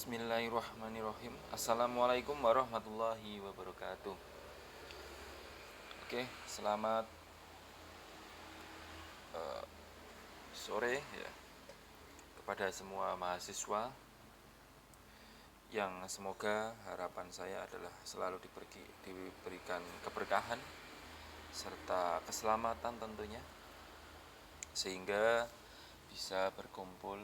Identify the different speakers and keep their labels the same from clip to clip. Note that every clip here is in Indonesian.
Speaker 1: Bismillahirrahmanirrahim. Assalamualaikum warahmatullahi wabarakatuh. Oke, selamat sore ya kepada semua mahasiswa yang semoga harapan saya adalah selalu diberikan keberkahan serta keselamatan tentunya, sehingga bisa berkumpul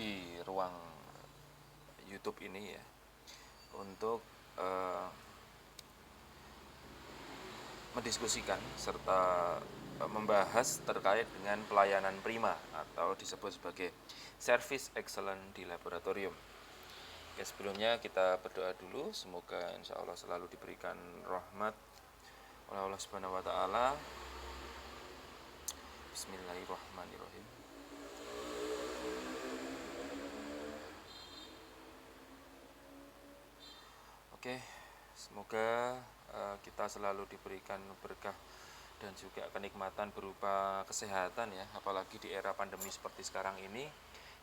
Speaker 1: di ruang YouTube ini ya untuk mendiskusikan serta membahas terkait dengan pelayanan prima atau disebut sebagai service excellent di laboratorium. Oke, sebelumnya kita berdoa dulu, semoga insya Allah selalu diberikan rahmat oleh Allah Subhanahu wa Ta'ala. Bismillahirrahmanirrahim. Oke, semoga kita selalu diberikan berkah dan juga kenikmatan berupa kesehatan ya, apalagi di era pandemi seperti sekarang ini.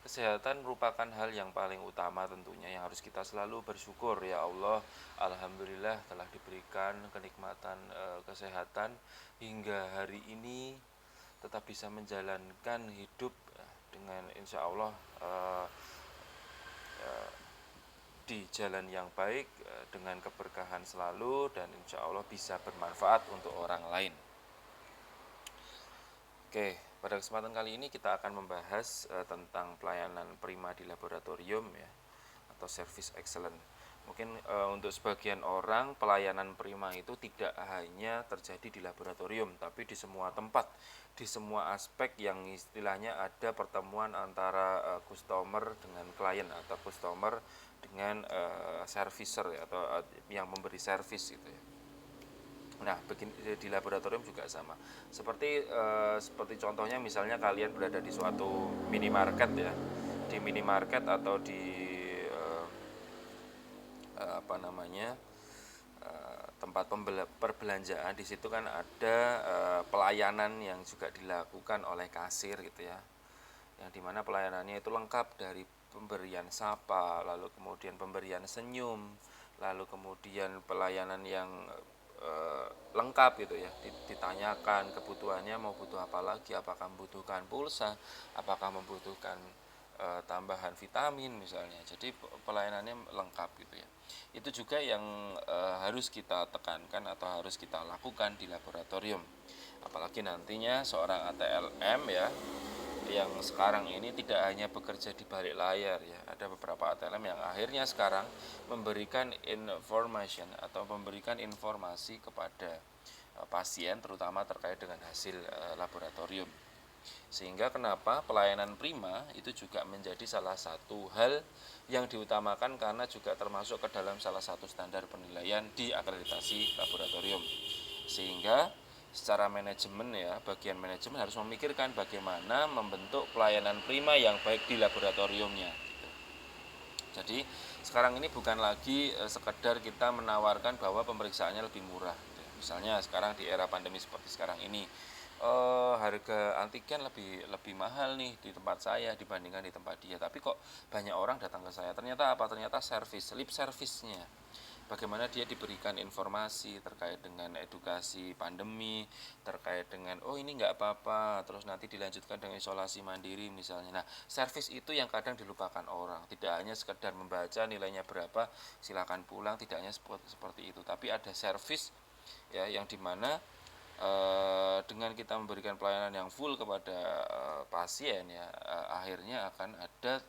Speaker 1: Kesehatan merupakan hal yang paling utama tentunya, yang harus kita selalu bersyukur. Ya Allah, alhamdulillah telah diberikan kenikmatan kesehatan hingga hari ini tetap bisa menjalankan hidup dengan insya Allah di jalan yang baik, dengan keberkahan selalu, dan insya Allah bisa bermanfaat untuk orang lain. Oke, pada kesempatan kali ini kita akan membahas tentang pelayanan prima di laboratorium ya, atau service excellent. Mungkin untuk sebagian orang pelayanan prima itu tidak hanya terjadi di laboratorium, tapi di semua tempat, di semua aspek yang istilahnya ada pertemuan antara customer dengan klien atau customer dengan servicer ya, atau yang memberi service gitu ya. Nah, di laboratorium juga sama. Seperti contohnya misalnya kalian berada di suatu minimarket ya, di minimarket atau di tempat perbelanjaan. Di situ kan ada pelayanan yang juga dilakukan oleh kasir gitu ya, yang dimana pelayanannya itu lengkap dari pemberian sapa, lalu kemudian pemberian senyum, lalu kemudian pelayanan yang lengkap gitu ya, ditanyakan kebutuhannya, mau butuh apa lagi, apakah membutuhkan pulsa, apakah membutuhkan tambahan vitamin misalnya. Jadi pelayanannya lengkap gitu ya. Itu juga yang harus kita tekankan atau harus kita lakukan di laboratorium. Apalagi nantinya seorang ATLM ya, yang sekarang ini tidak hanya bekerja di balik layar ya. Ada beberapa ATLM yang akhirnya sekarang memberikan information atau memberikan informasi kepada pasien, terutama terkait dengan hasil laboratorium. Sehingga kenapa pelayanan prima itu juga menjadi salah satu hal yang diutamakan, karena juga termasuk ke dalam salah satu standar penilaian di akreditasi laboratorium. Sehingga secara manajemen ya, bagian manajemen harus memikirkan bagaimana membentuk pelayanan prima yang baik di laboratoriumnya. Jadi sekarang ini bukan lagi sekedar kita menawarkan bahwa pemeriksaannya lebih murah. Misalnya sekarang di era pandemi seperti sekarang ini, harga antigen lebih mahal nih di tempat saya dibandingkan di tempat dia. Tapi kok banyak orang datang ke saya, ternyata apa? Ternyata lip service-nya. Bagaimana dia diberikan informasi terkait dengan edukasi pandemi, terkait dengan oh ini nggak apa-apa, terus nanti dilanjutkan dengan isolasi mandiri misalnya. Nah, service itu yang kadang dilupakan orang. Tidak hanya sekedar membaca nilainya berapa, silakan pulang, tidak hanya seperti itu. Tapi ada service ya, yang dimana dengan kita memberikan pelayanan yang full kepada pasien ya, akhirnya akan ada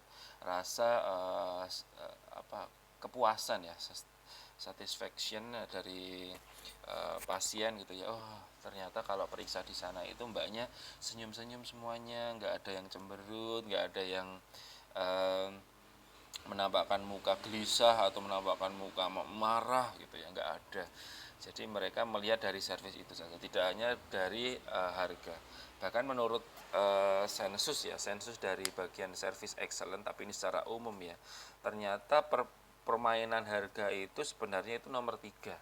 Speaker 1: rasa kepuasan ya, satisfaction dari pasien gitu ya. Oh, ternyata kalau periksa di sana itu mbaknya senyum-senyum semuanya, nggak ada yang cemberut, nggak ada yang menampakkan muka gelisah atau menampakkan muka marah gitu ya, nggak ada. Jadi mereka melihat dari servis itu saja, tidak hanya dari harga. Bahkan menurut sensus dari bagian service excellent, tapi ini secara umum ya, ternyata permainan harga itu sebenarnya itu nomor 3.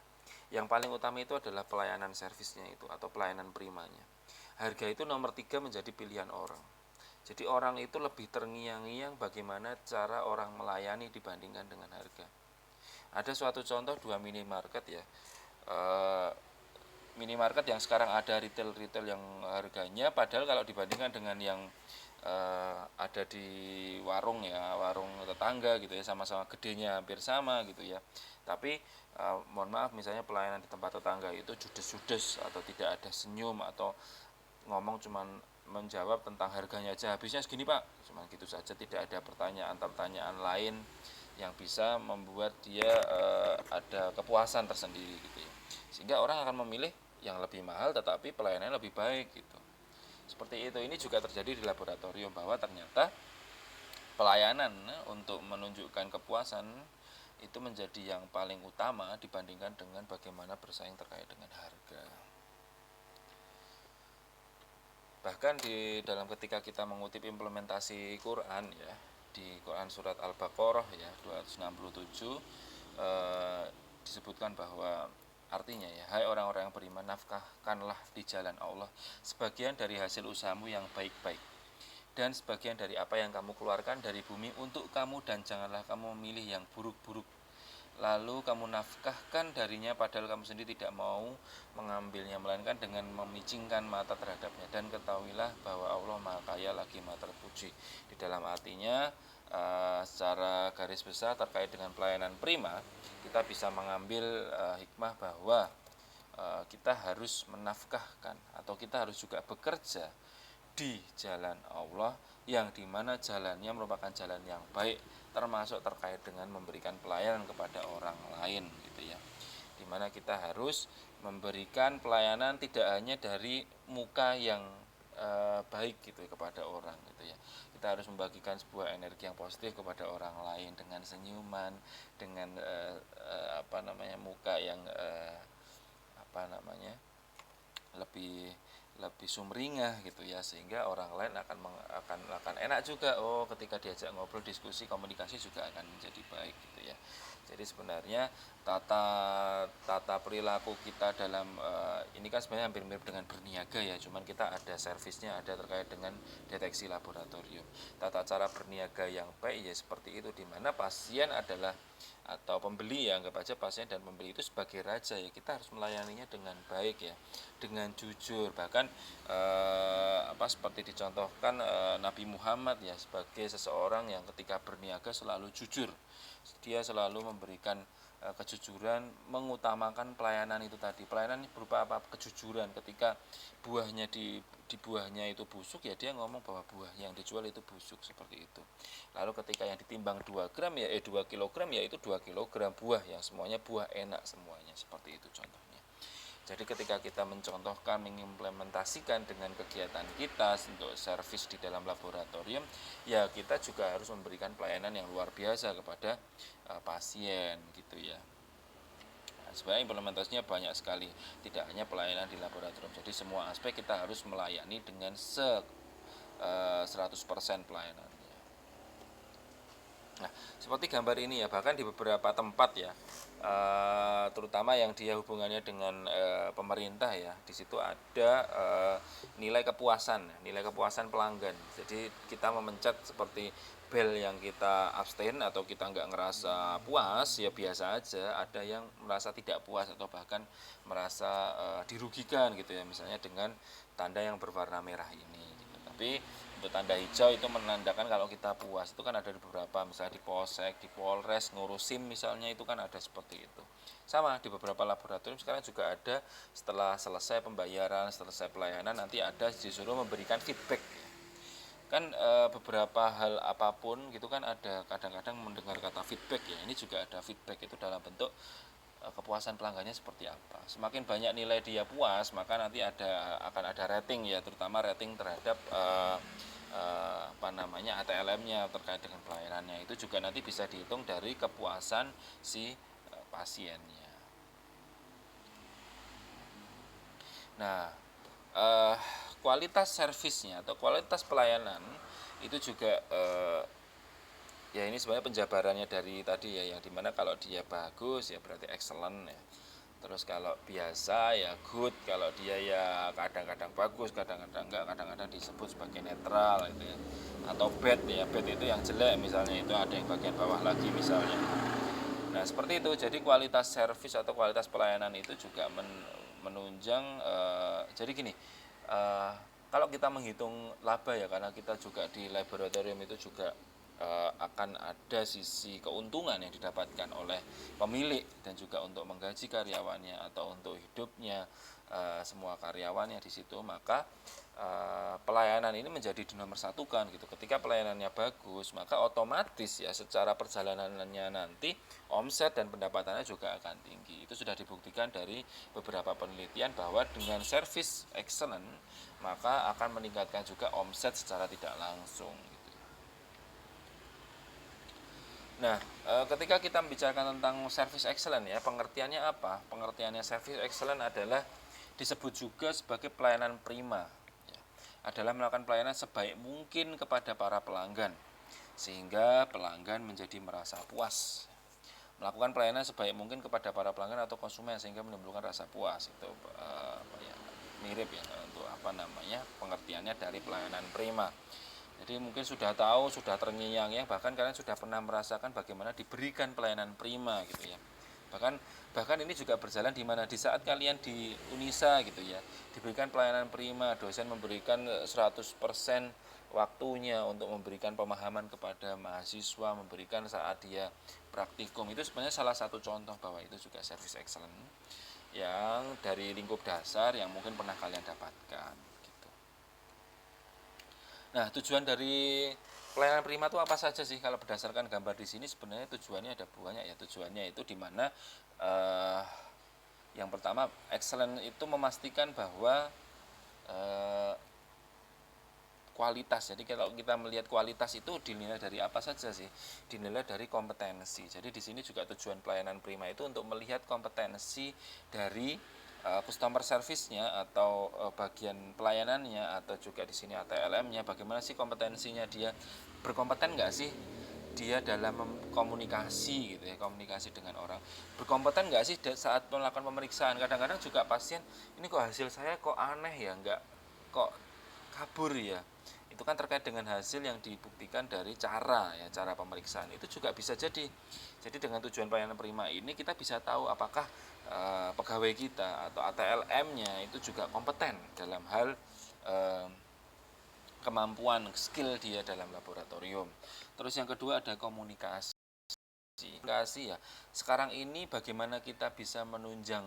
Speaker 1: Yang paling utama itu adalah pelayanan servisnya itu atau pelayanan primanya. Harga itu nomor 3 menjadi pilihan orang. Jadi orang itu lebih terngiang-ngiang bagaimana cara orang melayani dibandingkan dengan harga. Ada suatu contoh dua minimarket ya. Eh, Minimarket yang sekarang ada retail-retail yang harganya padahal kalau dibandingkan dengan yang ada di warung ya, warung tetangga gitu ya, sama-sama gedenya hampir sama gitu ya. Tapi mohon maaf misalnya pelayanan di tempat tetangga itu judes-judes atau tidak ada senyum atau ngomong cuman menjawab tentang harganya aja, habisnya segini Pak, cuman gitu saja, tidak ada pertanyaan-pertanyaan lain yang bisa membuat dia ada kepuasan tersendiri gitu ya, sehingga orang akan memilih yang lebih mahal tetapi pelayanannya lebih baik gitu. Seperti itu, ini juga terjadi di laboratorium bahwa ternyata pelayanan untuk menunjukkan kepuasan itu menjadi yang paling utama dibandingkan dengan bagaimana bersaing terkait dengan harga. Bahkan di dalam ketika kita mengutip implementasi Quran ya, di Quran surat Al-Baqarah ya 267 disebutkan bahwa artinya ya, hai orang-orang yang beriman, nafkahkanlah di jalan Allah sebagian dari hasil usahamu yang baik-baik dan sebagian dari apa yang kamu keluarkan dari bumi untuk kamu, dan janganlah kamu memilih yang buruk-buruk lalu kamu nafkahkan darinya padahal kamu sendiri tidak mau mengambilnya, melainkan dengan memicingkan mata terhadapnya. Dan ketahuilah bahwa Allah Maha Kaya lagi Maha Terpuji. Di dalam artinya secara garis besar terkait dengan pelayanan prima, kita bisa mengambil hikmah bahwa kita harus menafkahkan atau kita harus juga bekerja di jalan Allah, yang dimana jalannya merupakan jalan yang baik, termasuk terkait dengan memberikan pelayanan kepada orang lain gitu ya, dimana kita harus memberikan pelayanan tidak hanya dari muka yang baik gitu kepada orang gitu ya, kita harus membagikan sebuah energi yang positif kepada orang lain dengan senyuman, dengan muka yang lebih lebih sumringah gitu ya, sehingga orang lain akan enak juga, oh ketika diajak ngobrol, diskusi, komunikasi juga akan menjadi baik gitu ya. Jadi sebenarnya tata perilaku kita dalam ini kan sebenarnya hampir mirip dengan berniaga ya, cuman kita ada servisnya, ada terkait dengan deteksi laboratorium. Tata cara berniaga yang baik ya seperti itu, dimana pasien adalah atau pembeli ya, anggap aja pasien dan pembeli itu sebagai raja ya, kita harus melayaninya dengan baik ya, dengan jujur. Bahkan seperti dicontohkan Nabi Muhammad ya, sebagai seseorang yang ketika berniaga selalu jujur, dia selalu memberikan kejujuran, mengutamakan pelayanan itu tadi. Pelayanan berupa apa? Kejujuran. Ketika buahnya di buahnya itu busuk ya, dia ngomong bahwa buah yang dijual itu busuk, seperti itu. Lalu ketika yang ditimbang 2 gram ya 2 kilogram ya itu 2 kilogram buah yang semuanya buah enak semuanya, seperti itu contohnya. Jadi ketika kita mencontohkan, mengimplementasikan dengan kegiatan kita untuk servis di dalam laboratorium, ya kita juga harus memberikan pelayanan yang luar biasa kepada pasien gitu ya. Nah, sebenarnya implementasinya banyak sekali, tidak hanya pelayanan di laboratorium. Jadi semua aspek kita harus melayani dengan 100% pelayanan. Nah, seperti gambar ini ya, bahkan di beberapa tempat ya, terutama yang dia hubungannya dengan pemerintah ya, di situ ada nilai kepuasan pelanggan. Jadi kita memencet seperti bel yang kita abstain atau kita nggak ngerasa puas ya biasa aja, ada yang merasa tidak puas atau bahkan merasa dirugikan gitu ya, misalnya dengan tanda yang berwarna merah ini gitu. Tapi untuk tanda hijau itu menandakan kalau kita puas, itu kan ada di beberapa, misalnya di Polsek, di Polres, ngurusin misalnya, itu kan ada seperti itu. Sama di beberapa laboratorium sekarang juga ada, setelah selesai pembayaran, selesai pelayanan, nanti ada disuruh memberikan feedback. Kan beberapa hal apapun gitu kan ada kadang-kadang mendengar kata feedback ya, ini juga ada feedback itu dalam bentuk kepuasan pelanggannya seperti apa. Semakin banyak nilai dia puas, maka nanti akan ada rating ya, terutama rating terhadap ATLM-nya terkait dengan pelayanannya. Itu juga nanti bisa dihitung dari kepuasan si pasiennya. Nah, kualitas servisnya atau kualitas pelayanan itu juga ya ini sebenarnya penjabarannya dari tadi ya, yang dimana kalau dia bagus ya berarti excellent ya, Terus kalau biasa ya good, kalau dia ya kadang-kadang bagus, kadang-kadang enggak, kadang-kadang disebut sebagai netral gitu ya. Atau bad ya, bad itu yang jelek misalnya, itu ada yang bagian bawah lagi misalnya. Nah, seperti itu. Jadi kualitas servis atau kualitas pelayanan itu juga menunjang jadi gini, eh, kalau kita menghitung laba ya, karena kita juga di laboratorium itu juga akan ada sisi keuntungan yang didapatkan oleh pemilik dan juga untuk menggaji karyawannya atau untuk hidupnya semua karyawannya di situ, maka pelayanan ini menjadi dinomorsatukan gitu. Ketika pelayanannya bagus, maka otomatis ya secara perjalanannya nanti omset dan pendapatannya juga akan tinggi. Itu sudah dibuktikan dari beberapa penelitian bahwa dengan service excellent maka akan meningkatkan juga omset secara tidak langsung gitu. Nah, ketika kita membicarakan tentang service excellent ya, pengertiannya apa? Pengertiannya service excellent adalah disebut juga sebagai pelayanan prima. Ya, adalah melakukan pelayanan sebaik mungkin kepada para pelanggan, sehingga pelanggan menjadi merasa puas. Melakukan pelayanan sebaik mungkin kepada para pelanggan atau konsumen sehingga menimbulkan rasa puas. Itu ya, mirip ya untuk apa namanya pengertiannya dari pelayanan prima. Jadi mungkin sudah tahu, sudah terngiang-ngiang, bahkan kalian sudah pernah merasakan bagaimana diberikan pelayanan prima gitu ya. Bahkan ini juga berjalan di mana di saat kalian di Unisa gitu ya, diberikan pelayanan prima, dosen memberikan 100% waktunya untuk memberikan pemahaman kepada mahasiswa, memberikan saat dia praktikum. Itu sebenarnya salah satu contoh bahwa itu juga service excellent yang dari lingkup dasar yang mungkin pernah kalian dapatkan. Nah, tujuan dari pelayanan prima itu apa saja sih? Kalau berdasarkan gambar di sini sebenarnya tujuannya ada banyak ya. Tujuannya itu di mana yang pertama excellent itu memastikan bahwa eh, kualitas. Jadi kalau kita melihat kualitas itu dinilai dari apa saja sih? Dinilai dari kompetensi. Jadi di sini juga tujuan pelayanan prima itu untuk melihat kompetensi dari customer service-nya atau bagian pelayanannya atau juga di sini ATLM-nya, bagaimana sih kompetensinya, dia berkompeten nggak sih dia dalam komunikasi gitu ya, komunikasi dengan orang, berkompeten nggak sih saat melakukan pemeriksaan. Kadang-kadang juga pasien ini kok hasil saya kok aneh ya, nggak kok kabur ya, itu kan terkait dengan hasil yang dibuktikan dari cara pemeriksaan. Itu juga bisa jadi dengan tujuan pelayanan prima ini kita bisa tahu apakah pegawai kita atau ATLM-nya itu juga kompeten dalam hal kemampuan skill dia dalam laboratorium. Terus yang kedua ada komunikasi. Komunikasi ya, sekarang ini bagaimana kita bisa menunjang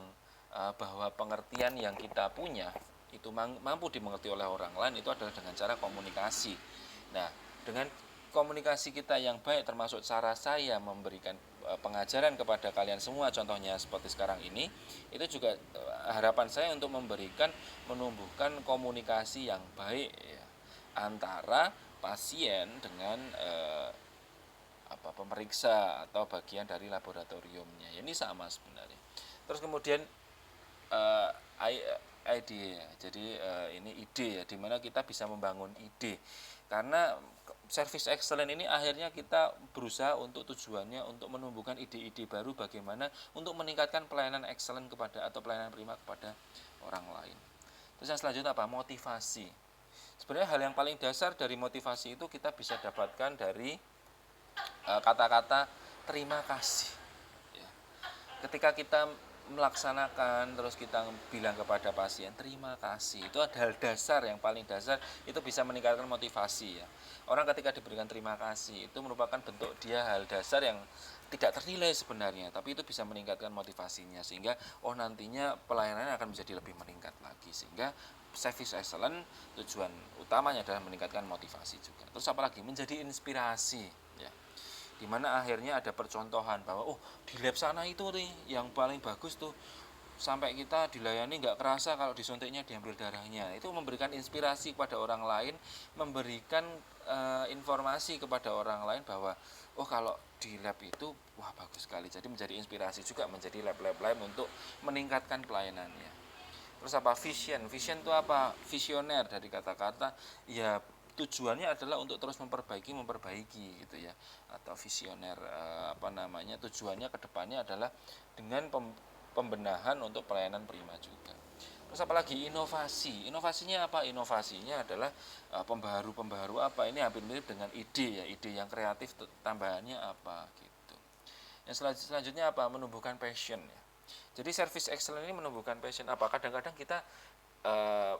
Speaker 1: bahwa pengertian yang kita punya itu mampu dimengerti oleh orang lain, itu adalah dengan cara komunikasi. Nah, dengan komunikasi kita yang baik, termasuk cara saya memberikan pengajaran kepada kalian semua, contohnya seperti sekarang ini, itu juga harapan saya untuk menumbuhkan komunikasi yang baik ya, antara pasien dengan pemeriksa atau bagian dari laboratoriumnya. Ini sama sebenarnya. Terus kemudian uh, ide, jadi ini ide ya, dimana kita bisa membangun ide, karena service excellent ini akhirnya kita berusaha untuk tujuannya untuk menumbuhkan ide-ide baru bagaimana untuk meningkatkan pelayanan excellent kepada atau pelayanan prima kepada orang lain. Terus yang selanjutnya apa? Motivasi. Sebenarnya hal yang paling dasar dari motivasi itu kita bisa dapatkan dari kata-kata terima kasih ya. Ketika kita melaksanakan terus kita bilang kepada pasien terima kasih, itu ada hal dasar yang paling dasar, itu bisa meningkatkan motivasi ya. Orang ketika diberikan terima kasih itu merupakan bentuk dia hal dasar yang tidak ternilai sebenarnya, tapi itu bisa meningkatkan motivasinya sehingga nantinya pelayanannya akan menjadi lebih meningkat lagi, sehingga service excellent tujuan utamanya adalah meningkatkan motivasi juga. Terus apalagi menjadi inspirasi ya, dimana akhirnya ada percontohan bahwa di lab sana itu nih yang paling bagus tuh, sampai kita dilayani nggak kerasa kalau disuntiknya diambil darahnya. Itu memberikan inspirasi kepada orang lain, memberikan informasi kepada orang lain bahwa kalau di lab itu wah bagus sekali. Jadi menjadi inspirasi juga menjadi lab-lab lain untuk meningkatkan pelayanannya. Terus apa? Vision itu apa? Visioner dari kata-kata ya, tujuannya adalah untuk terus memperbaiki gitu ya, atau visioner tujuannya kedepannya adalah dengan pembenahan untuk pelayanan prima juga. Terus apalagi inovasi. Inovasinya apa? Inovasinya adalah pembaharu apa? Ini hampir mirip dengan ide ya, ide yang kreatif tambahannya apa gitu. Yang selanjutnya apa? Menumbuhkan passion ya. Jadi service excellence ini menumbuhkan passion apa? Kadang-kadang kita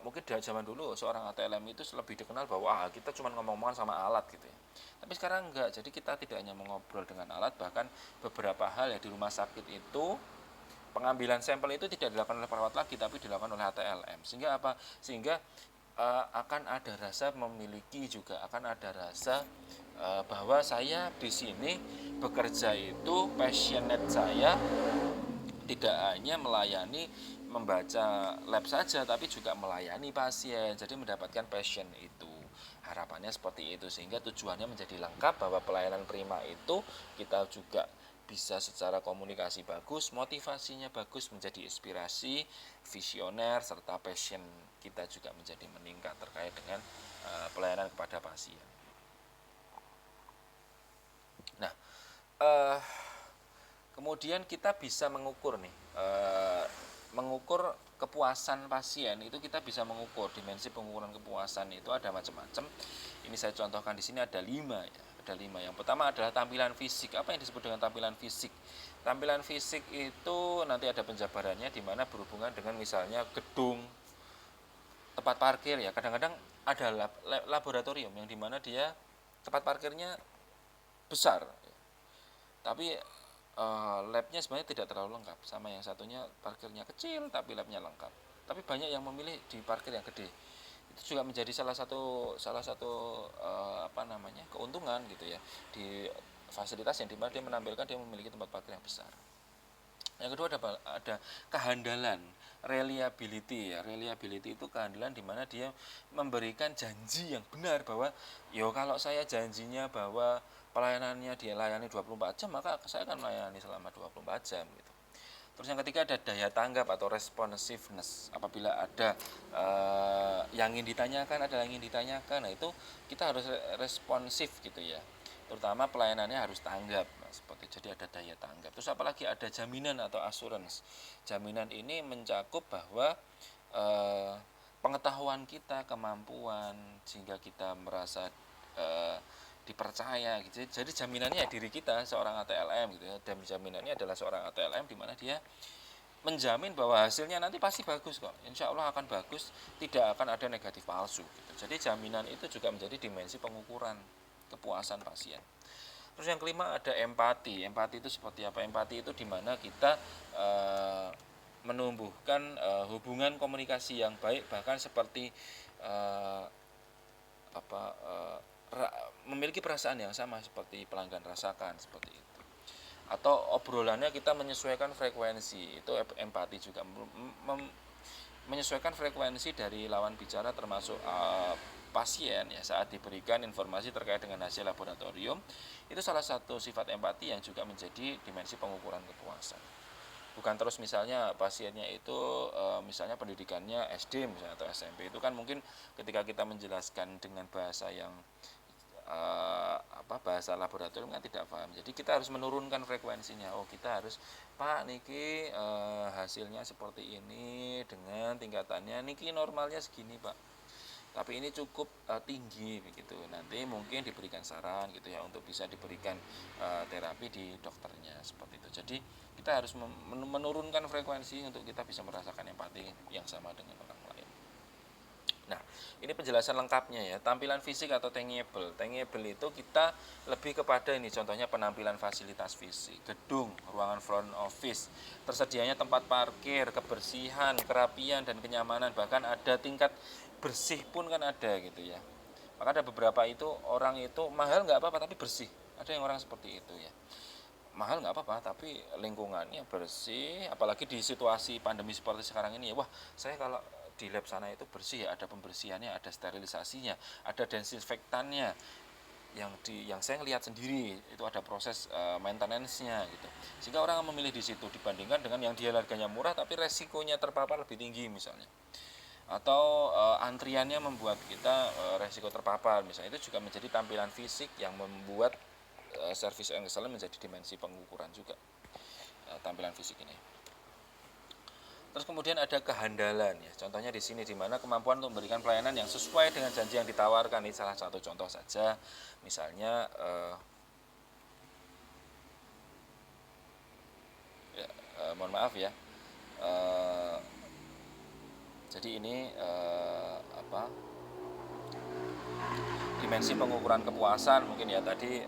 Speaker 1: mungkin dari zaman dulu seorang ATLM itu lebih dikenal bahwa kita cuma ngomong-ngomongan sama alat gitu ya. Tapi sekarang enggak. Jadi kita tidak hanya mengobrol dengan alat, bahkan beberapa hal ya di rumah sakit itu pengambilan sampel itu tidak dilakukan oleh perawat lagi, tapi dilakukan oleh ATLM. Sehingga apa? Sehga akan ada rasa memiliki juga, akan ada rasa bahwa saya di sini bekerja itu passionate saya tidak hanya melayani membaca lab saja, tapi juga melayani pasien. Jadi mendapatkan passion itu. Harapannya seperti itu, sehingga tujuannya menjadi lengkap bahwa pelayanan prima itu kita juga bisa secara komunikasi bagus, motivasinya bagus, menjadi inspirasi, visioner, serta passion kita juga menjadi meningkat terkait dengan pelayanan kepada pasien. Nah, kemudian kita bisa mengukur nih, mengukur kepuasan pasien itu kita bisa mengukur. Dimensi pengukuran kepuasan itu ada macam-macam. Ini saya contohkan di sini ada 5 ya. Ada 5. Yang pertama adalah tampilan fisik. Apa yang disebut dengan tampilan fisik? Tampilan fisik itu nanti ada penjabarannya di mana berhubungan dengan misalnya gedung, tempat parkir ya. Kadang-kadang ada laboratorium yang dimana dia tempat parkirnya besar, tapi labnya sebenarnya tidak terlalu lengkap. Sama yang satunya parkirnya kecil tapi labnya lengkap. Tapi banyak yang memilih di parkir yang gede. Itu juga menjadi salah satu keuntungan gitu ya di fasilitas yang dimana dia menampilkan dia memiliki tempat parkir yang besar. Yang kedua ada kehandalan, reliability ya. Reliability itu kehandalan di mana dia memberikan janji yang benar bahwa kalau saya janjinya bahwa pelayanannya dia layani 24 jam, maka saya akan melayani selama 24 jam gitu. Terus yang ketiga ada daya tanggap atau responsiveness. Apabila ada yang ingin ditanyakan, nah itu kita harus responsif gitu ya. Terutama pelayanannya harus tanggap. Seperti jadi ada daya tanggap. Terus apalagi ada jaminan atau assurance. Jaminan ini mencakup bahwa pengetahuan kita, kemampuan sehingga kita merasa dipercaya gitu. Jadi jaminannya diri kita seorang ATLM gitu ya. Dan jaminannya adalah seorang ATLM di mana dia menjamin bahwa hasilnya nanti pasti bagus kok. Insya Allah akan bagus, tidak akan ada negatif palsu gitu. Jadi jaminan itu juga menjadi dimensi pengukuran kepuasan pasien. Terus yang kelima ada empati. Empati itu seperti apa? Empati itu di mana kita menumbuhkan hubungan komunikasi yang baik, bahkan seperti memiliki perasaan yang sama seperti pelanggan rasakan seperti itu. Atau obrolannya kita menyesuaikan frekuensi, itu empati juga, menyesuaikan frekuensi dari lawan bicara termasuk pasien ya saat diberikan informasi terkait dengan hasil laboratorium. Itu salah satu sifat empati yang juga menjadi dimensi pengukuran kepuasan. Bukan terus misalnya pasiennya itu misalnya pendidikannya SD misalnya atau SMP, itu kan mungkin ketika kita menjelaskan dengan bahasa yang bahasa laboratorium kan tidak paham. Jadi kita harus menurunkan frekuensinya. Kita harus Pak niki hasilnya seperti ini dengan tingkatannya niki normalnya segini Pak. Tapi ini cukup tinggi begitu. Nanti mungkin diberikan saran gitu ya untuk bisa diberikan terapi di dokternya seperti itu. Jadi kita harus menurunkan frekuensi untuk kita bisa merasakan empati yang sama dengan orang lain. Nah, ini penjelasan lengkapnya ya. Tampilan fisik atau tangible. Tangible itu kita lebih kepada ini contohnya penampilan fasilitas fisik, gedung, ruangan front office, tersedianya tempat parkir, kebersihan, kerapian dan kenyamanan, bahkan ada tingkat bersih pun kan ada gitu ya. Maka ada beberapa itu orang itu mahal nggak apa-apa tapi bersih. Ada yang orang seperti itu ya. Mahal nggak apa-apa tapi lingkungannya bersih, apalagi di situasi pandemi seperti sekarang ini ya. Wah, saya kalau di lab sana itu bersih ya, ada pembersihannya, ada sterilisasinya, ada desinfektannya, yang saya lihat sendiri itu ada proses maintenance-nya gitu. Sehingga orang memilih di situ dibandingkan dengan yang dia harganya murah tapi resikonya terpapar lebih tinggi misalnya. Atau antriannya membuat kita resiko terpapar misalnya. Itu juga menjadi tampilan fisik yang membuat service excellence menjadi dimensi pengukuran juga tampilan fisik ini. Terus kemudian ada kehandalan ya. Contohnya di sini di mana kemampuan untuk memberikan pelayanan yang sesuai dengan janji yang ditawarkan. Ini salah satu contoh saja. Misalnya mohon maaf ya. Jadi ini dimensi pengukuran kepuasan mungkin ya tadi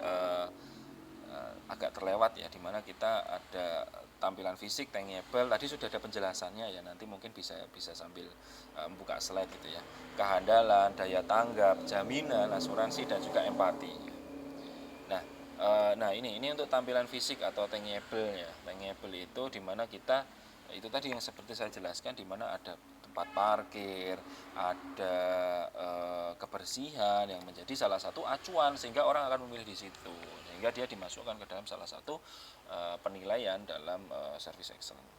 Speaker 1: agak terlewat ya, dimana kita ada tampilan fisik, tangible, tadi sudah ada penjelasannya ya, nanti mungkin bisa sambil buka slide gitu ya. Kehandalan, daya tanggap, jaminan, asuransi, dan juga empati. Nah ini untuk tampilan fisik atau tangible ya. Tangible itu dimana kita itu tadi yang seperti saya jelaskan, dimana ada tempat parkir, ada kebersihan yang menjadi salah satu acuan sehingga orang akan memilih di situ, sehingga dia dimasukkan ke dalam salah satu penilaian dalam service excellence.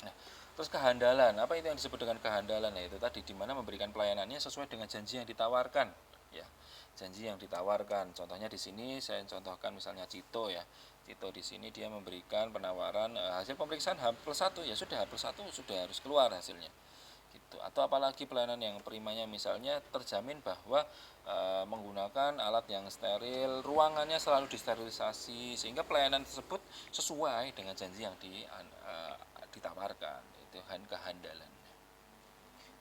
Speaker 1: Nah, terus kehandalan, apa itu yang disebut dengan kehandalan? Ya itu tadi dimana memberikan pelayanannya sesuai dengan janji yang ditawarkan ya. Janji yang ditawarkan. Contohnya di sini saya contohkan misalnya Cito ya. Cito di sini dia memberikan penawaran hasil pemeriksaan H+1 ya sudah H+1 sudah harus keluar hasilnya. Gitu. Atau apalagi pelayanan yang primanya misalnya terjamin bahwa menggunakan alat yang steril, ruangannya selalu disterilisasi sehingga pelayanan tersebut sesuai dengan janji yang ditawarkan. Itu kehandalan.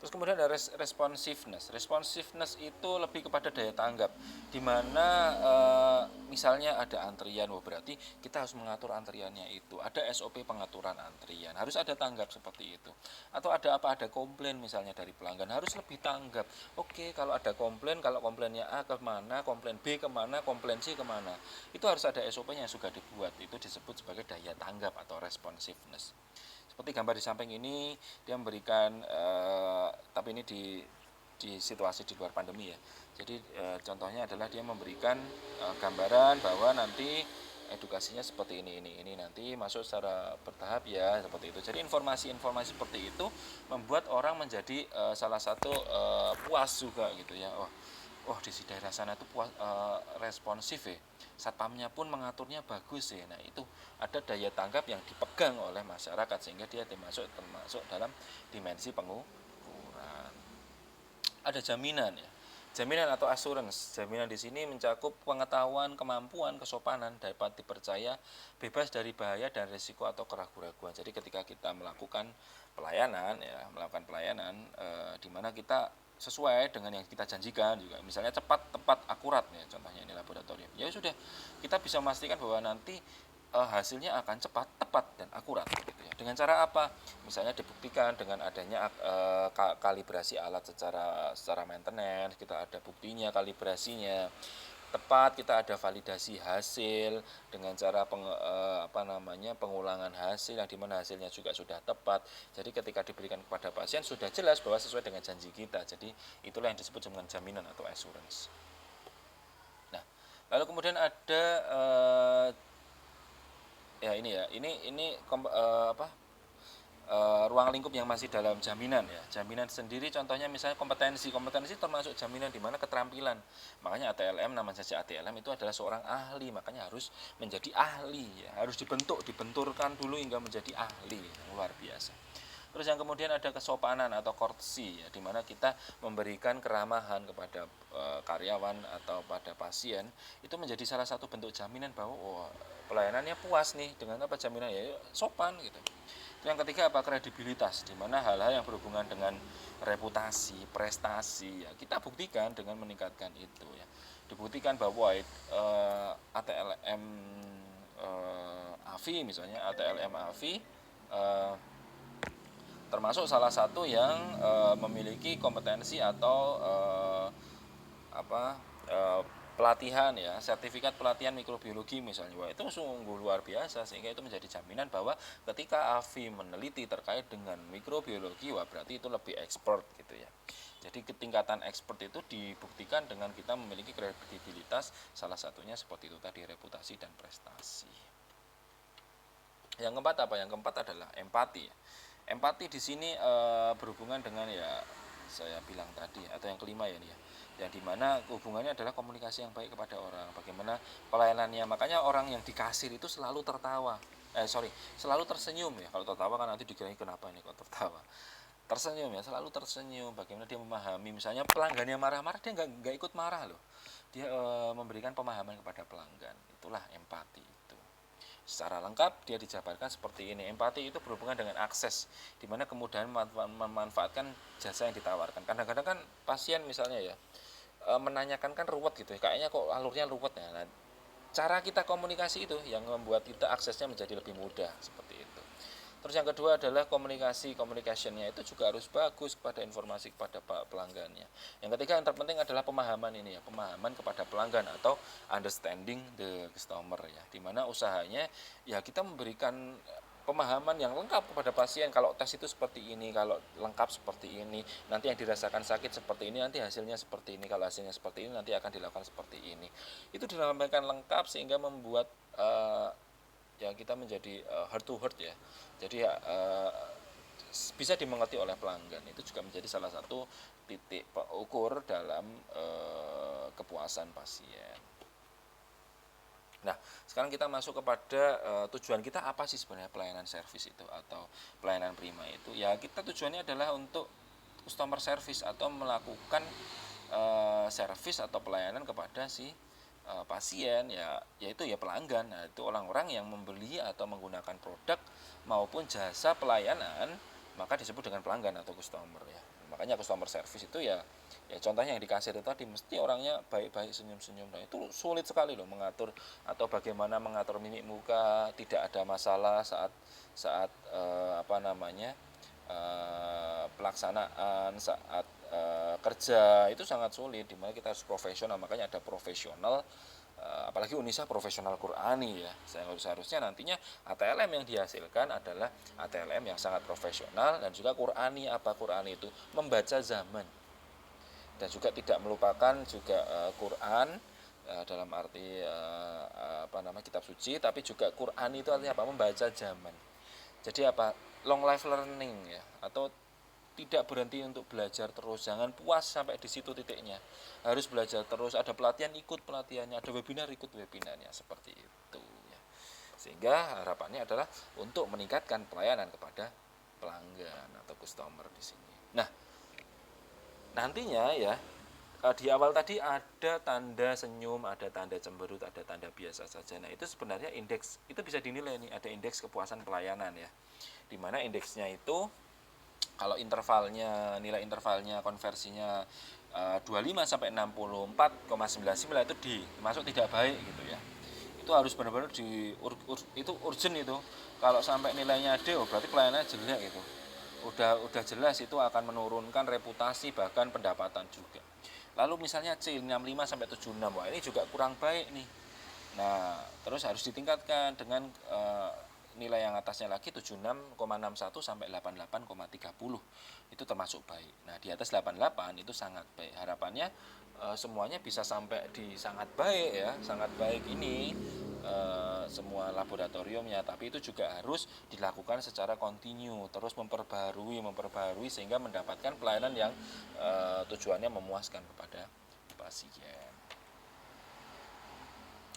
Speaker 1: Terus kemudian ada responsiveness. Responsiveness itu lebih kepada daya tanggap, di mana misalnya ada antrian, berarti kita harus mengatur antriannya itu. Ada SOP pengaturan antrian, harus ada tanggap seperti itu. Atau ada komplain misalnya dari pelanggan, harus lebih tanggap. Oke, kalau ada komplain, kalau komplainnya A kemana, komplain B kemana, komplain C kemana. Itu harus ada SOP-nya yang sudah dibuat. Itu disebut sebagai daya tanggap atau responsiveness. Seperti gambar di samping ini, dia memberikan tapi ini di situasi di luar pandemi ya. Jadi contohnya adalah dia memberikan gambaran bahwa nanti edukasinya seperti ini nanti masuk secara bertahap ya, seperti itu. Jadi informasi-informasi seperti itu membuat orang menjadi salah satu puas juga gitu ya. Oh di daerah sana itu responsif ya. Satpamnya pun mengaturnya bagus ya. Nah itu ada daya tanggap yang dipegang oleh masyarakat sehingga dia termasuk dalam dimensi pengukuran. Ada jaminan ya. Jaminan atau assurance. Jaminan di sini mencakup pengetahuan, kemampuan, kesopanan dapat dipercaya, bebas dari bahaya dan risiko atau keraguan-raguan. Jadi ketika kita melakukan pelayanan di mana kita sesuai dengan yang kita janjikan juga, misalnya cepat, tepat, akurat ya, contohnya ini laboratorium. Ya sudah, kita bisa memastikan bahwa nanti hasilnya akan cepat, tepat, dan akurat gitu ya. Dengan cara apa? Misalnya dibuktikan dengan adanya kalibrasi alat secara maintenance, kita ada buktinya, kalibrasinya tepat, kita ada validasi hasil dengan cara pengulangan hasil yang dimana hasilnya juga sudah tepat. Jadi ketika diberikan kepada pasien sudah jelas bahwa sesuai dengan janji kita. Jadi itulah yang disebut dengan jaminan atau assurance. Nah, lalu kemudian ada ruang lingkup yang masih dalam jaminan ya. Jaminan sendiri contohnya misalnya kompetensi termasuk jaminan di mana keterampilan. Makanya ATLM, nama saja ATLM itu adalah seorang ahli, makanya harus menjadi ahli ya. Harus dibenturkan dulu hingga menjadi ahli, luar biasa. Terus yang kemudian ada kesopanan atau courtesy ya, di mana kita memberikan keramahan kepada karyawan atau pada pasien, itu menjadi salah satu bentuk jaminan bahwa pelayanannya puas nih. Dengan apa jaminan ya? Sopan gitu. Yang ketiga apa? Kredibilitas, di mana hal-hal yang berhubungan dengan reputasi, prestasi ya, kita buktikan dengan meningkatkan itu ya. Dibuktikan bahwa ATLM AFI misalnya, ATLM AFI termasuk salah satu yang memiliki kompetensi atau pelatihan ya, sertifikat pelatihan mikrobiologi misalnya. Wah, itu sungguh luar biasa sehingga itu menjadi jaminan bahwa ketika AFI meneliti terkait dengan mikrobiologi, wah berarti itu lebih expert gitu ya. Jadi ketingkatan expert itu dibuktikan dengan kita memiliki kredibilitas, salah satunya seperti itu tadi, reputasi dan prestasi. Yang keempat apa? Yang keempat adalah empati. Empati di sini berhubungan dengan ya saya bilang tadi, atau yang kelima ya nih ya, yang dimana hubungannya adalah komunikasi yang baik kepada orang, bagaimana pelayanannya. Makanya orang yang di kasir itu selalu tertawa, selalu tersenyum ya. Kalau tertawa kan nanti dikira kenapa nih kok tertawa. Tersenyum ya, selalu tersenyum. Bagaimana dia memahami, misalnya pelanggannya marah-marah, dia nggak ikut marah loh. Dia memberikan pemahaman kepada pelanggan. Itulah empati itu. Secara lengkap dia dijabarkan seperti ini. Empati itu berhubungan dengan akses, di mana kemudahan memanfaatkan jasa yang ditawarkan. Kadang-kadang kan pasien misalnya ya menanyakan kan ruwet gitu ya, kayaknya kok alurnya ruwet ya. Nah, cara kita komunikasi itu yang membuat kita aksesnya menjadi lebih mudah seperti itu. Terus yang kedua adalah communicationnya itu juga harus bagus kepada informasi kepada pelanggannya. Yang ketiga yang terpenting adalah pemahaman ini ya, pemahaman kepada pelanggan atau understanding the customer ya, dimana usahanya ya kita memberikan pemahaman yang lengkap kepada pasien. Kalau tes itu seperti ini, kalau lengkap seperti ini, nanti yang dirasakan sakit seperti ini, nanti hasilnya seperti ini, kalau hasilnya seperti ini nanti akan dilakukan seperti ini. Itu disampaikan lengkap sehingga membuat ya kita menjadi heart to heart ya, jadi bisa dimengerti oleh pelanggan. Itu juga menjadi salah satu titik ukur dalam kepuasan pasien. Nah, sekarang kita masuk kepada tujuan kita apa sih sebenarnya pelayanan servis itu atau pelayanan prima itu. Ya kita tujuannya adalah untuk customer service atau melakukan servis atau pelayanan kepada si pasien ya, yaitu ya pelanggan. Nah, itu orang-orang yang membeli atau menggunakan produk maupun jasa pelayanan, maka disebut dengan pelanggan atau customer ya. Makanya customer service itu ya contohnya yang di kasir itu tadi mesti orangnya baik-baik, senyum-senyum. Nah, itu sulit sekali loh mengatur atau bagaimana mengatur mimik muka, tidak ada masalah saat pelaksanaan, saat kerja itu sangat sulit, dimana kita harus profesional. Makanya ada profesional, apalagi Unisa profesional Qurani ya. Seharusnya nantinya ATLM yang dihasilkan adalah ATLM yang sangat profesional dan juga Qurani. Apa Qurani itu? Membaca zaman dan juga tidak melupakan juga Quran dalam arti kitab suci, tapi juga Quran itu artinya apa? Membaca zaman. Jadi apa? Long life learning ya, atau tidak berhenti untuk belajar terus, jangan puas sampai di situ titiknya, harus belajar terus, ada pelatihan ikut pelatihannya, ada webinar ikut webinarnya, seperti itu ya. Sehingga harapannya adalah untuk meningkatkan pelayanan kepada pelanggan atau customer di sini. Nah, nantinya ya di awal tadi ada tanda senyum, ada tanda cemberut, ada tanda biasa saja. Nah, itu sebenarnya indeks, itu bisa dinilai nih, ada indeks kepuasan pelayanan ya. Dimana indeksnya itu kalau nilai intervalnya konversinya 25 sampai 64,99 itu masuk tidak baik gitu ya. Itu harus benar-benar itu urgent itu. Kalau sampai nilainya D, berarti pelayanannya jelek gitu. Udah jelas itu akan menurunkan reputasi bahkan pendapatan juga. Lalu misalnya C 65 sampai 76, wah ini juga kurang baik nih. Nah, terus harus ditingkatkan dengan nilai yang atasnya lagi 76,61 sampai 88,30. Itu termasuk baik. Nah, di atas 88 itu sangat baik. Harapannya semuanya bisa sampai di sangat baik ya, sangat baik ini semua laboratoriumnya, tapi itu juga harus dilakukan secara kontinu, terus memperbarui sehingga mendapatkan pelayanan yang tujuannya memuaskan kepada pasien.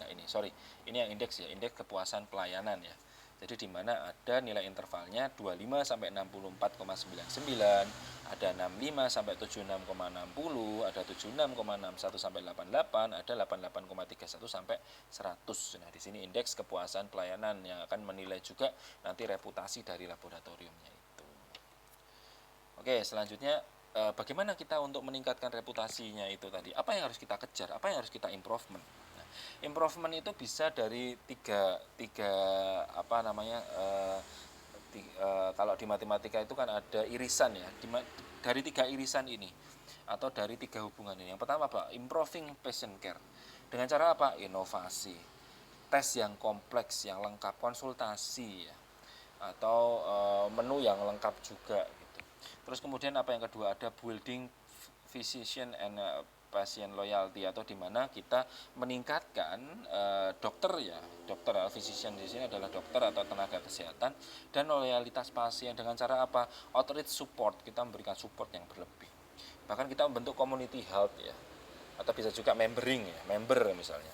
Speaker 1: Nah, ini yang indeks ya, indeks kepuasan pelayanan ya. Jadi di mana ada nilai intervalnya 25 sampai 64,99, ada 65 sampai 76,60, ada 76,61 sampai 88, ada 88,31 sampai 100. Nah, di sini indeks kepuasan pelayanan yang akan menilai juga nanti reputasi dari laboratoriumnya itu. Oke, selanjutnya bagaimana kita untuk meningkatkan reputasinya itu tadi? Apa yang harus kita kejar? Apa yang harus kita improvement? Improvement itu bisa dari tiga kalau di matematika itu kan ada irisan ya, dari 3 irisan ini atau dari 3 hubungan ini. Yang pertama apa? Improving patient care. Dengan cara apa? Inovasi, tes yang kompleks, yang lengkap, konsultasi ya, atau menu yang lengkap juga gitu. Terus kemudian apa yang kedua? Ada building physician and pasien loyalty, atau di mana kita meningkatkan dokter physician di sini adalah dokter atau tenaga kesehatan, dan loyalitas pasien dengan cara apa? Outreach support, kita memberikan support yang berlebih. Bahkan kita membentuk community health ya, atau bisa juga member misalnya,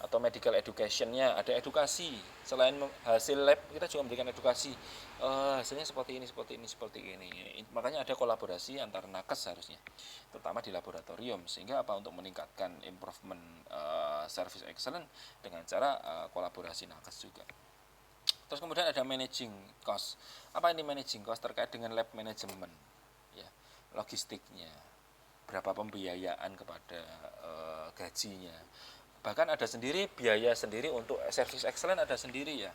Speaker 1: atau medical education-nya, ada edukasi. Selain hasil lab, kita juga memberikan edukasi. Hasilnya seperti ini, seperti ini, seperti ini. Makanya ada kolaborasi antar nakes harusnya, terutama di laboratorium. Sehingga apa, untuk meningkatkan improvement service excellence dengan cara kolaborasi nakes juga. Terus kemudian ada managing cost. Apa ini managing cost? Terkait dengan lab management, ya, logistiknya, berapa pembiayaan kepada gajinya. Bahkan ada sendiri biaya sendiri untuk service excellence, ada sendiri ya.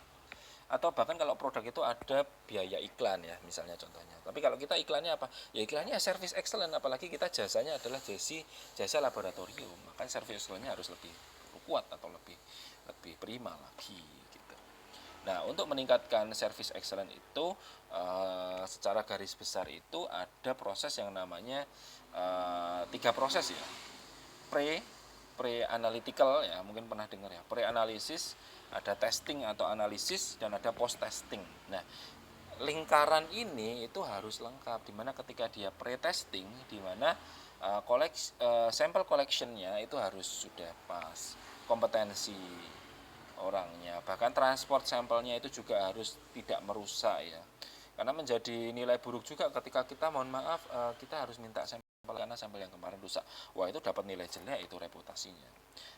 Speaker 1: Atau bahkan kalau produk itu ada biaya iklan ya, misalnya contohnya. Tapi kalau kita iklannya apa? Ya iklannya service excellence, apalagi kita jasanya adalah jasa laboratorium. Maka service excellence-nya harus lebih kuat atau lebih prima lagi gitu. Nah, untuk meningkatkan service excellence itu secara garis besar itu ada proses yang namanya 3 proses ya. Pre-analytical ya, mungkin pernah dengar ya. Pre-analisis, ada testing atau analisis, dan ada post-testing. Nah, lingkaran ini itu harus lengkap, dimana ketika dia pre-testing, dimana sampel collection-nya itu harus sudah pas, kompetensi orangnya, bahkan transport sampelnya itu juga harus tidak merusak ya. Karena menjadi nilai buruk juga ketika kita, mohon maaf, kita harus minta sampel karena sampel yang kemarin rusak. Wah, itu dapat nilai jelek, itu reputasinya.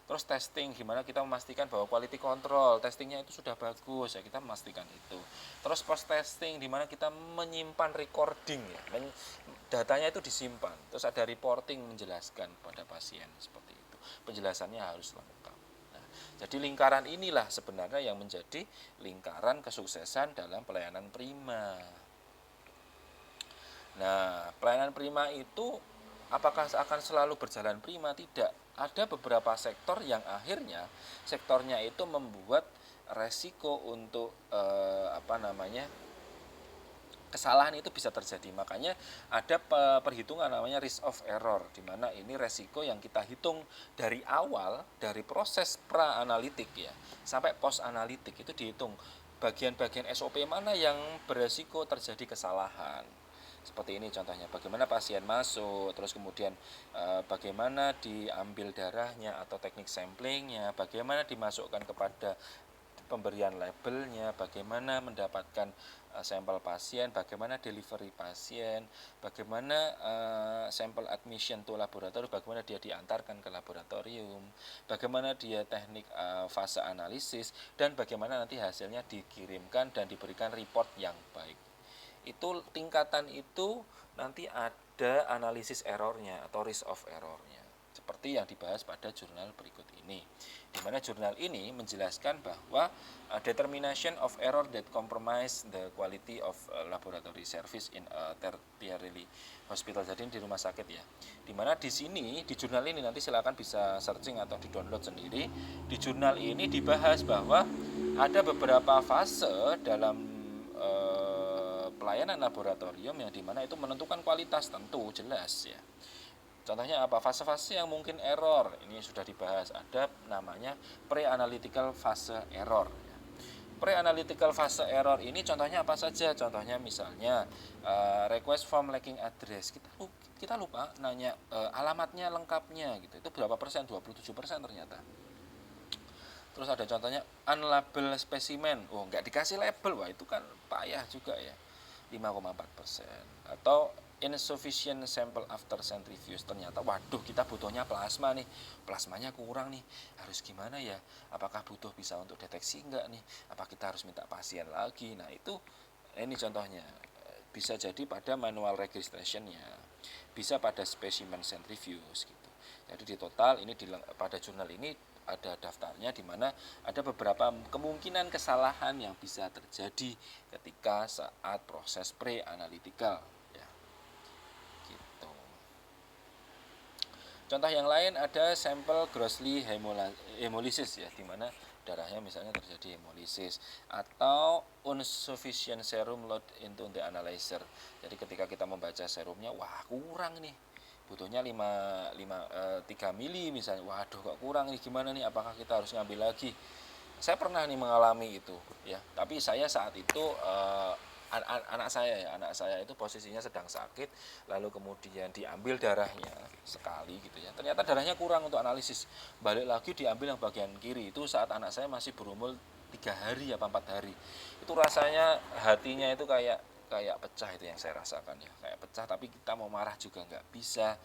Speaker 1: Terus testing, gimana kita memastikan bahwa quality control testingnya itu sudah bagus ya, kita memastikan itu. Terus post testing, dimana kita menyimpan recording ya, datanya itu disimpan. Terus ada reporting menjelaskan pada pasien seperti itu. Penjelasannya harus lengkap. Nah, jadi lingkaran inilah sebenarnya yang menjadi lingkaran kesuksesan dalam pelayanan prima. Nah, pelayanan prima itu apakah akan selalu berjalan prima? Tidak. Ada beberapa sektor yang akhirnya sektornya itu membuat resiko untuk kesalahan itu bisa terjadi. Makanya ada perhitungan namanya risk of error, di mana ini resiko yang kita hitung dari awal, dari proses pra-analitik ya sampai post-analitik, itu dihitung bagian-bagian SOP mana yang beresiko terjadi kesalahan. Seperti ini contohnya, bagaimana pasien masuk, terus kemudian bagaimana diambil darahnya atau teknik samplingnya, bagaimana dimasukkan kepada pemberian labelnya, bagaimana mendapatkan sampel pasien, bagaimana delivery pasien, bagaimana sampel admission to laboratorium, bagaimana dia diantarkan ke laboratorium, bagaimana dia teknik fase analisis, dan bagaimana nanti hasilnya dikirimkan dan diberikan report yang baik. Itu tingkatan itu nanti ada analisis errornya atau risk of errornya, seperti yang dibahas pada jurnal berikut ini, di mana jurnal ini menjelaskan bahwa determination of error that compromise the quality of laboratory service in a tertiary hospital. Jadi di rumah sakit ya, di mana di sini di jurnal ini, nanti silakan bisa searching atau di-download sendiri. Di jurnal ini dibahas bahwa ada beberapa fase dalam pelayanan laboratorium yang dimana itu menentukan kualitas, tentu jelas ya. Contohnya apa? Fase-fase yang mungkin error, ini sudah dibahas, ada namanya pre-analytical fase error. Pre-analytical fase error ini contohnya apa saja? Contohnya misalnya request form lacking address, kita lupa nanya alamatnya lengkapnya gitu, itu berapa persen? 27% ternyata. Terus ada contohnya unlabeled specimen, nggak dikasih label, wah itu kan payah juga ya, 5,4%. Atau insufficient sample after centrifuge, ternyata waduh kita butuhnya plasma nih, plasmanya kurang nih, harus gimana ya, apakah butuh bisa untuk deteksi enggak nih, apa kita harus minta pasien lagi. Nah itu, ini contohnya, bisa jadi pada manual registrationnya, bisa pada specimen centrifuge gitu. Jadi di total ini pada jurnal ini ada daftarnya, di mana ada beberapa kemungkinan kesalahan yang bisa terjadi ketika saat proses pre-analytical ya. Gitu. Contoh yang lain ada sampel grossly hemolysis ya, di mana darahnya misalnya terjadi hemolisis, atau insufficient serum load into the analyzer. Jadi ketika kita membaca serumnya, wah kurang nih, butuhnya 3 mili misalnya, waduh kok kurang nih, gimana nih, apakah kita harus ngambil lagi. Saya pernah nih mengalami itu ya, tapi saya saat itu anak saya itu posisinya sedang sakit, lalu kemudian diambil darahnya sekali gitu ya, ternyata darahnya kurang untuk analisis, balik lagi diambil yang bagian kiri. Itu saat anak saya masih berumur 3 hari apa 4 hari. Itu rasanya hatinya itu kayak kayak pecah, itu yang saya rasakan ya, kayak pecah. Tapi kita mau marah juga nggak bisa.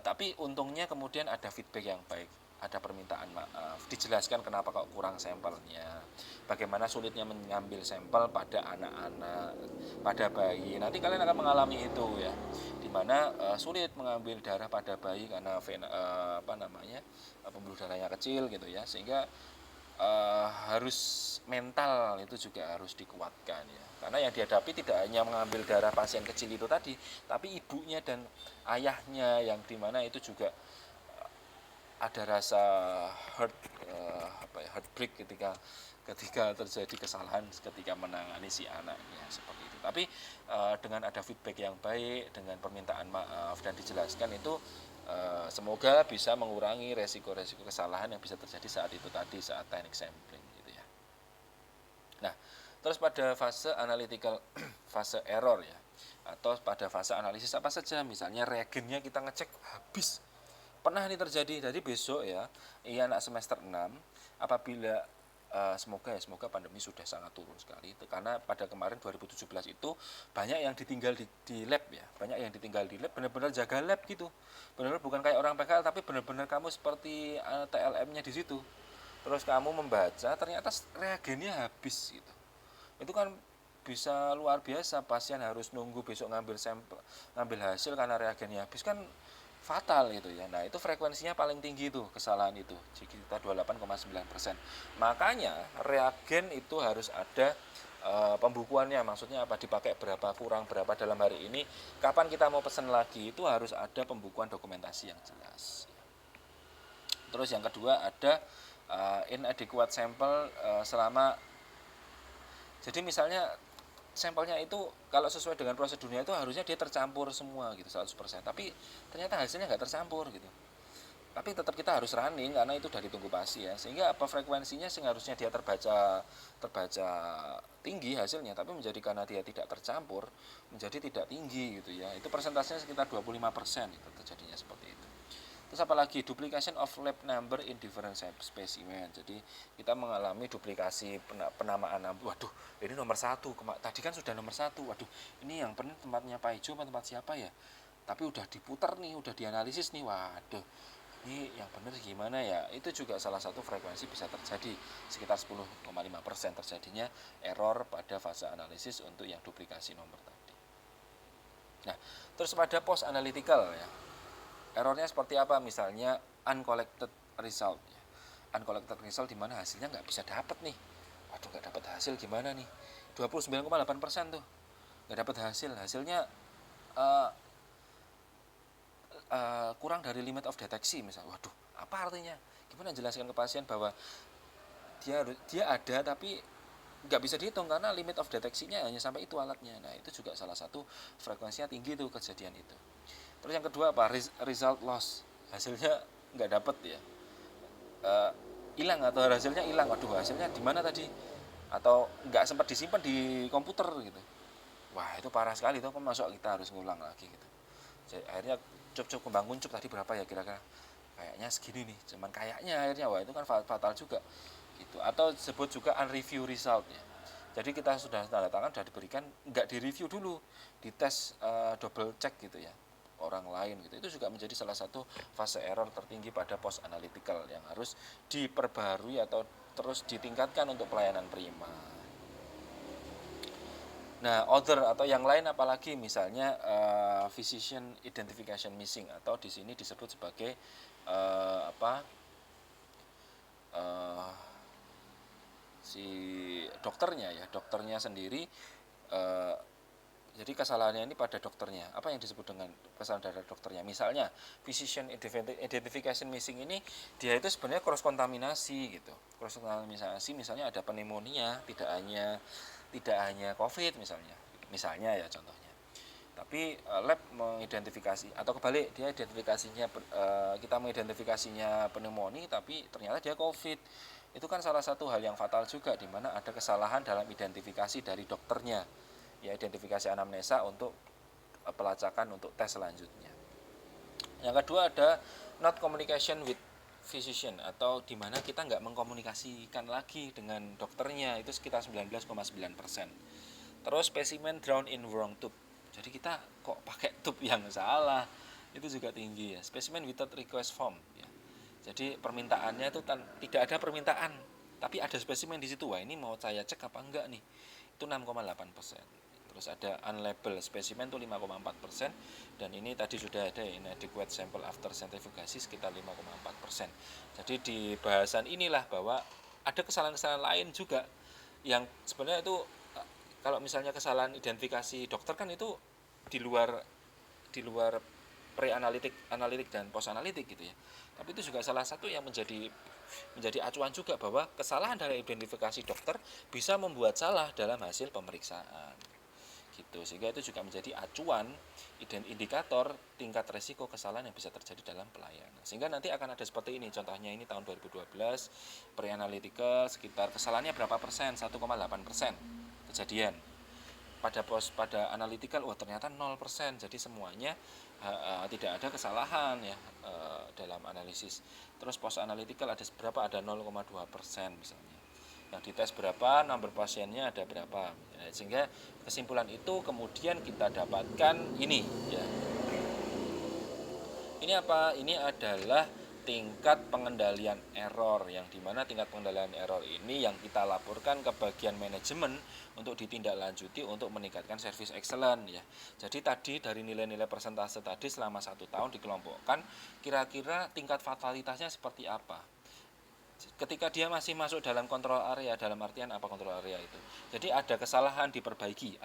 Speaker 1: Tapi untungnya kemudian ada feedback yang baik, ada permintaan maaf, dijelaskan kenapa kok kurang sampelnya, bagaimana sulitnya mengambil sampel pada anak-anak, pada bayi. Nanti kalian akan mengalami itu ya, dimana sulit mengambil darah pada bayi karena pembuluh darahnya kecil gitu ya, sehingga harus mental itu juga harus dikuatkan ya, karena yang dihadapi tidak hanya mengambil darah pasien kecil itu tadi, tapi ibunya dan ayahnya, yang dimana itu juga ada rasa heartbreak ketika terjadi kesalahan ketika menangani si anaknya seperti itu. Tapi dengan ada feedback yang baik, dengan permintaan maaf dan dijelaskan itu, semoga bisa mengurangi resiko-resiko kesalahan yang bisa terjadi saat itu tadi, saat teknik sampling gitu ya. Nah, terus pada fase analytical fase error ya, atau pada fase analisis apa saja, misalnya reagennya kita ngecek habis. Pernah ini terjadi, jadi besok ya, anak semester 6 apabila semoga pandemi sudah sangat turun sekali itu, karena pada kemarin 2017 itu banyak yang ditinggal di lab ya, banyak yang ditinggal di lab, benar-benar jaga lab gitu, benar-benar bukan kayak orang PKL, tapi benar-benar kamu seperti TLM-nya di situ, terus kamu membaca ternyata reagennya habis gitu. Itu kan bisa luar biasa, pasien harus nunggu besok ngambil sampel, ngambil hasil karena reagennya habis, kan fatal gitu ya. Nah, itu frekuensinya paling tinggi tuh kesalahan itu, sekitar 28,9%. Makanya reagen itu harus ada pembukuannya, maksudnya apa, dipakai berapa, kurang berapa dalam hari ini, kapan kita mau pesan lagi, itu harus ada pembukuan dokumentasi yang jelas. Terus yang kedua ada inadequate sample selama, jadi misalnya sampelnya itu kalau sesuai dengan prosedurnya itu harusnya dia tercampur semua gitu 100%, tapi ternyata hasilnya nggak tercampur gitu. Tapi tetap kita harus running karena itu dari tunggu pasien, sehingga apa, frekuensinya harusnya dia terbaca tinggi hasilnya, tapi menjadi karena dia tidak tercampur menjadi tidak tinggi gitu ya. Itu persentasenya sekitar 25% itu terjadinya seperti itu. Terus apalagi duplication of lab number in different specimen. Jadi kita mengalami duplikasi penamaan. Waduh, ini nomor 1, tadi kan sudah nomor 1. Waduh, ini yang benar tempatnya Pak Ijo atau tempat siapa ya? Tapi udah diputar nih, udah dianalisis nih. Waduh, ini yang benar gimana ya? Itu juga salah satu frekuensi bisa terjadi, sekitar 10,5% terjadinya error pada fase analisis untuk yang duplikasi nomor tadi. Nah, terus pada post analytical ya, errornya seperti apa? Misalnya uncollected result ya. Uncollected result di mana hasilnya nggak bisa dapat nih. Waduh, nggak dapat hasil gimana nih? 29,8% tuh nggak dapat hasil. Hasilnya kurang dari limit of deteksi misalnya. Waduh, apa artinya? Gimana jelaskan ke pasien bahwa dia ada tapi nggak bisa dihitung karena limit of deteksinya hanya sampai itu alatnya. Nah, itu juga salah satu frekuensinya tinggi tuh kejadian itu. Terus yang kedua apa? Result loss, hasilnya nggak dapet ya, hilang atau hasilnya hilang. Waduh, hasilnya di mana tadi? Atau nggak sempat disimpan di komputer gitu. Wah, itu parah sekali tuh, masuk kita harus ngulang lagi gitu. Jadi, akhirnya cup kembang kuncup tadi berapa ya kira-kira? Kayaknya segini nih, cuman kayaknya akhirnya, wah itu kan fatal juga gitu. Atau disebut juga unreview result ya. Jadi kita sudah tanda tangan, sudah diberikan, nggak direview dulu, dites double check gitu ya, orang lain gitu. Itu juga menjadi salah satu fase error tertinggi pada post analytical yang harus diperbarui atau terus ditingkatkan untuk pelayanan prima. Nah, other atau yang lain apalagi, misalnya physician identification missing, atau di sini disebut sebagai si dokternya sendiri, jadi kesalahannya ini pada dokternya. Apa yang disebut dengan kesalahan dari dokternya? Misalnya physician identification missing ini, dia itu sebenarnya cross kontaminasi gitu. Cross kontaminasi misalnya ada pneumonia, tidak hanya COVID misalnya ya contohnya. Tapi lab mengidentifikasi, atau kebalik, kita mengidentifikasinya pneumonia tapi ternyata dia COVID. itu kan salah satu hal yang fatal juga, di mana ada kesalahan dalam identifikasi dari dokternya, ya identifikasi anamnesa untuk pelacakan untuk tes selanjutnya. Yang kedua ada not communication with physician, atau di mana kita nggak mengkomunikasikan lagi dengan dokternya, itu sekitar 19,9%. Terus spesimen drawn in wrong tube, jadi kita kok pakai tube yang salah, itu juga tinggi ya. Spesimen without request form ya. Jadi permintaannya itu tidak ada permintaan, tapi ada spesimen di situ. Wah, ini mau saya cek apa enggak nih? Itu 6,8%. Terus ada unlabeled spesimen itu 5,4%, dan ini tadi sudah ada inadequate sample after centrifugasi sekitar 5,4%. Jadi di bahasan inilah bahwa ada kesalahan-kesalahan lain juga yang sebenarnya itu, kalau misalnya kesalahan identifikasi dokter kan itu di luar pre-analitik dan post analitik gitu ya. Tapi itu juga salah satu yang menjadi acuan juga, bahwa kesalahan dalam identifikasi dokter bisa membuat salah dalam hasil pemeriksaan gitu. Sehingga itu juga menjadi acuan indikator tingkat resiko kesalahan yang bisa terjadi dalam pelayanan. Sehingga nanti akan ada seperti ini, contohnya ini tahun 2012 pre-analytical sekitar kesalahannya berapa persen, 1,8% kejadian. Pada analytical ternyata 0%, jadi semuanya tidak ada kesalahan ya dalam analisis. Terus post analytical ada berapa, ada 0,2% misalnya. Yang dites berapa, nomor pasiennya ada berapa. Ya, sehingga kesimpulan itu kemudian kita dapatkan ini ya. Ini apa? Ini adalah tingkat pengendalian error, yang dimana tingkat pengendalian error ini yang kita laporkan ke bagian manajemen untuk ditindaklanjuti untuk meningkatkan service excellence ya. Jadi tadi dari nilai-nilai persentase tadi selama 1 tahun dikelompokkan, kira-kira tingkat fatalitasnya seperti apa. Ketika dia masih masuk dalam kontrol area, dalam artian apa kontrol area itu? Jadi ada kesalahan diperbaiki,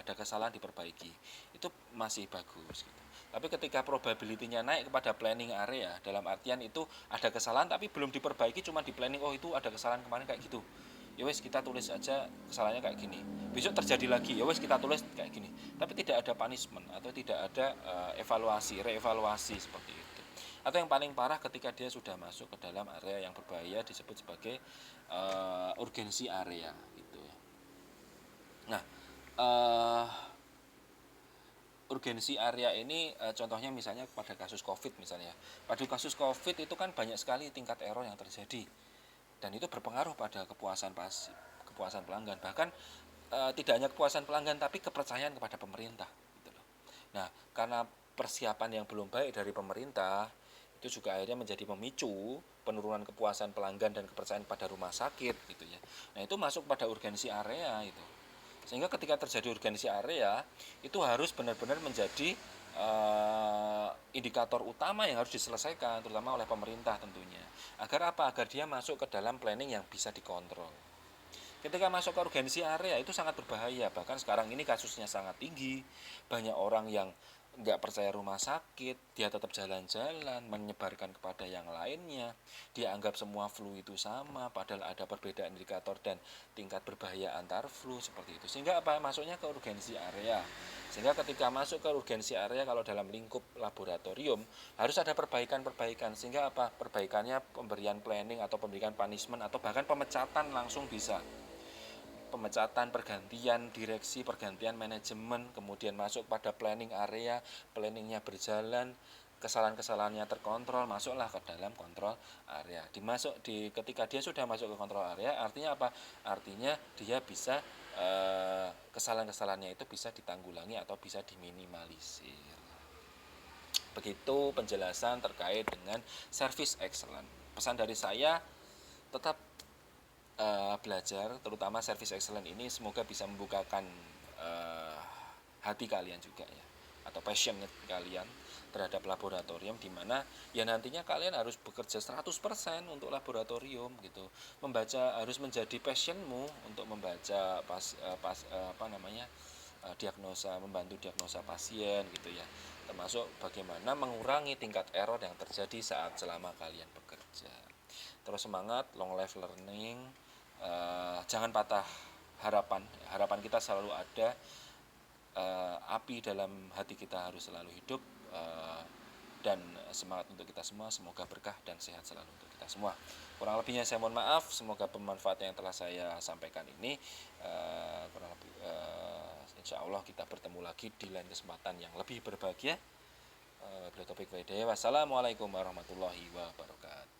Speaker 1: itu masih bagus gitu. Tapi ketika probability-nya naik kepada planning area, dalam artian itu ada kesalahan tapi belum diperbaiki, cuma di planning, itu ada kesalahan kemarin kayak gitu. Ya wes kita tulis aja kesalahannya kayak gini. Besok terjadi lagi, ya wes kita tulis kayak gini. Tapi tidak ada punishment atau tidak ada reevaluasi seperti itu. Atau yang paling parah ketika dia sudah masuk ke dalam area yang berbahaya, disebut sebagai urgensi area gitu ya. Nah, urgensi area ini contohnya misalnya pada kasus COVID misalnya. Pada kasus COVID itu kan banyak sekali tingkat error yang terjadi, dan itu berpengaruh pada kepuasan pelanggan. Bahkan tidak hanya kepuasan pelanggan, tapi kepercayaan kepada pemerintah gitu loh. Nah, karena persiapan yang belum baik dari pemerintah, itu juga akhirnya menjadi pemicu penurunan kepuasan pelanggan dan kepercayaan pada rumah sakit gitu ya. Nah, itu masuk pada urgensi area itu. Sehingga ketika terjadi urgensi area, itu harus benar-benar menjadi indikator utama yang harus diselesaikan, terutama oleh pemerintah tentunya. Agar apa? Agar dia masuk ke dalam planning yang bisa dikontrol. Ketika masuk ke urgensi area itu sangat berbahaya. Bahkan sekarang ini kasusnya sangat tinggi. Banyak orang yang nggak percaya rumah sakit, dia tetap jalan-jalan, menyebarkan kepada yang lainnya. Dia anggap semua flu itu sama, padahal ada perbedaan indikator dan tingkat berbahaya antar flu seperti itu. Sehingga apa? Masuknya ke urgensi area. Sehingga ketika masuk ke urgensi area, kalau dalam lingkup laboratorium harus ada perbaikan-perbaikan. Sehingga apa? Perbaikannya pemberian planning atau pemberian punishment atau bahkan pemecatan langsung bisa. Pemecatan, pergantian direksi, pergantian manajemen, kemudian masuk pada planning area, planningnya berjalan, kesalahan-kesalahannya terkontrol, masuklah ke dalam kontrol area. Ketika dia sudah masuk ke kontrol area, artinya apa? Artinya dia bisa kesalahan-kesalahannya itu bisa ditanggulangi atau bisa diminimalisir. Begitu penjelasan terkait dengan service excellence. Pesan dari saya, tetap belajar, terutama service excellence ini semoga bisa membukakan hati kalian juga ya, atau passion kalian terhadap laboratorium, di mana ya nantinya kalian harus bekerja 100% untuk laboratorium gitu. Harus menjadi passionmu untuk membaca diagnosa, membantu diagnosa pasien gitu ya. Termasuk bagaimana mengurangi tingkat error yang terjadi selama kalian bekerja. Terus semangat, long life learning. Jangan patah harapan kita selalu ada, api dalam hati kita harus selalu hidup, dan semangat untuk kita semua. Semoga berkah dan sehat selalu untuk kita semua. Kurang lebihnya saya mohon maaf. Semoga bermanfaat yang telah saya sampaikan ini. Kurang lebih insya Allah kita bertemu lagi di lain kesempatan yang lebih berbahagia. Wassalamualaikum warahmatullahi wabarakatuh.